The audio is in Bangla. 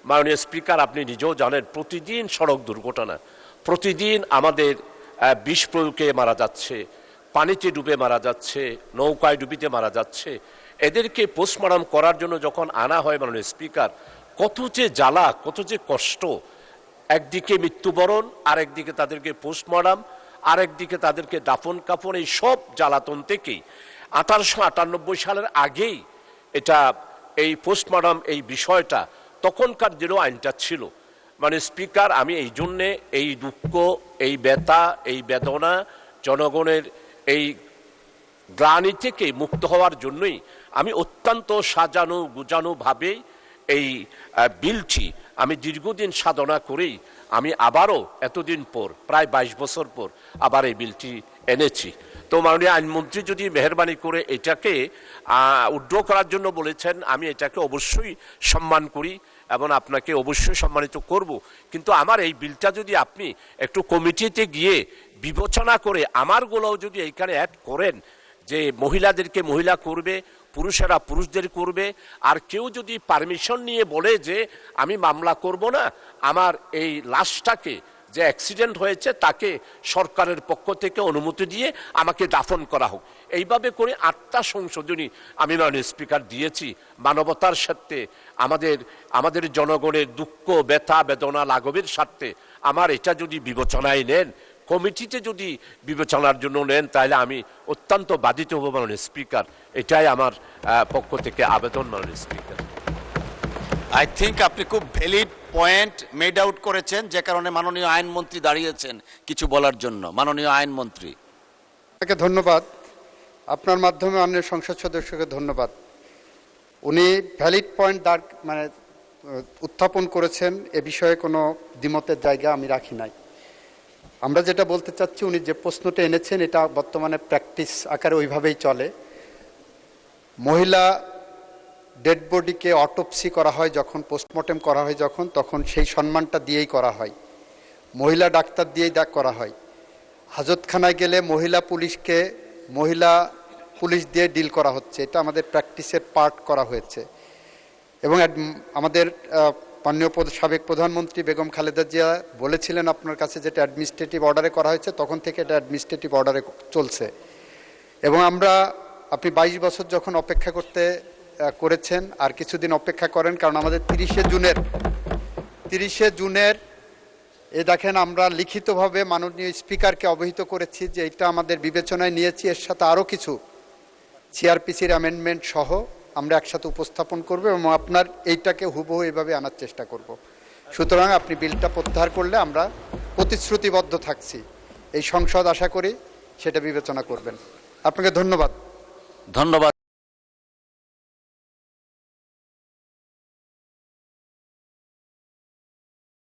মাননীয় স্পিকার, আপনি নিজেও জানেন প্রতিদিন সড়ক দুর্ঘটনা, প্রতিদিন আমাদের বিষ প্রয়োগে মারা যাচ্ছে, পানিতে ডুবে মারা যাচ্ছে, নৌকায় ডুবিতে মারা যাচ্ছে। এদেরকে পোস্টমর্টম করার জন্য যখন আনা হয় মাননীয় স্পিকার, কত যে জ্বালা, কত যে কষ্ট। একদিকে মৃত্যুবরণ, আরেকদিকে তাদেরকে পোস্টমর্টম, আরেকদিকে তাদেরকে দাফন কাফন, এই সব জ্বালাতন থেকেই 1898 সালের আগেই এটা এই পোস্টমর্টম এই বিষয়টা তখনকার দিনেও আইনটা ছিল। মানে স্পিকার, আমি এই জন্যে এই দুঃখ, এই ব্যথা, এই বেদনা, জনগণের এই গ্লানি থেকে মুক্ত হওয়ার জন্যই আমি অত্যন্ত সাজানো গুজানোভাবেই এই বিলটি আমি দীর্ঘদিন সাধনা করেই আমি আবারও এতদিন পর, প্রায় 22 বছর পর আবার এই বিলটি এনেছি। তো মাননীয় আইনমন্ত্রী যদি মেহরবানি করে এটাকে উইথড্র করার জন্য বলেছেন, আমি এটাকে অবশ্যই সম্মান করি এবং আপনাকে অবশ্যই সম্মানিত করব। কিন্তু আমার এই বিলটা যদি আপনি একটু কমিটিতে গিয়ে বিবেচনা করে আমারগুলোও যদি এইখানে অ্যাড করেন, যে মহিলাদেরকে মহিলা করবে, পুরুষেরা পুরুষদের করবে, আর কেউ যদি পারমিশন নিয়ে বলে যে আমি মামলা করব না, আমার এই লাশটাকে যে অ্যাক্সিডেন্ট হয়েছে তাকে সরকারের পক্ষ থেকে অনুমতি দিয়ে আমাকে দাফন করা হোক, এইভাবে করে 8টা সংশোধনী আমি মাননীয় স্পিকার দিয়েছি মানবতার স্বার্থে, আমাদের জনগণের দুঃখ ব্যথা বেদনা লাঘবের স্বার্থে। আমার এটা যদি বিবেচনায় নেন, কমিটিতে যদি বিবেচনার জন্য নেন, তাহলে আমি অত্যন্ত বাধিত হব মাননীয় স্পিকার। এটাই আমার পক্ষ থেকে আবেদন মাননীয় স্পিকার। আই থিঙ্ক আপনি খুব ভ্যালিড পয়েন্ট মেড আউট করেছেন, যে কারণে মাননীয় আইনমন্ত্রী দাঁড়িয়েছেন কিছু বলার জন্য। মাননীয় আইনমন্ত্রী। আপনাকে ধন্যবাদ। আপনার মাধ্যমে অন্য সংসদ সদস্যকে ধন্যবাদ। উনি ভ্যালিড পয়েন্ট উত্থাপন করেছেন, এ বিষয়ে কোনো দ্বিমতের জায়গা আমি রাখি নাই। আমরা যেটা বলতে চাচ্ছি, উনি যে প্রশ্নটা এনেছেন এটা বর্তমানে প্র্যাকটিস আকারে ওইভাবেই চলে। মহিলা ডেড বডিকে অটোপসি করা হয় যখন, পোস্টমর্টেম করা হয় যখন, তখন সেই সম্মানটা দিয়েই করা হয়, মহিলা ডাক্তার দিয়েই করা হয়। হাজতখানায় গেলে মহিলা পুলিশ দিয়ে ডিল করা হচ্ছে, এটা আমাদের প্র্যাকটিসের পার্ট করা হয়েছে। এবং আমাদের মাননীয় সাবেক প্রধানমন্ত্রী বেগম খালেদা জিয়া বলেছিলেন আপনার কাছে, যেটা অ্যাডমিনিস্ট্রেটিভ অর্ডারে করা হয়েছে, তখন থেকে এটা অ্যাডমিনিস্ট্রেটিভ অর্ডারে চলছে। এবং আপনি 22 বছর যখন অপেক্ষা করেছেন, আর কিছুদিন অপেক্ষা করেন, কারণ আমাদের 30শে জুনের দেখেন আমরা লিখিতভাবে মাননীয় স্পিকারকে অবহিত করেছি যে এটা আমাদের বিবেচনায় নিয়েছি, এর সাথে আরও কিছু সিআরপিসির অ্যামেন্ডমেন্ট সহ আমরা একসাথে উপস্থাপন করব এবং আপনার এইটাকে হুবহু এভাবে আনার চেষ্টা করব। সুতরাং আপনি বিলটা প্রত্যাহার করলে আমরা প্রতিশ্রুতিবদ্ধ থাকছি, এই সংসদ আশা করি সেটা বিবেচনা করবেন। আপনাকে ধন্যবাদ।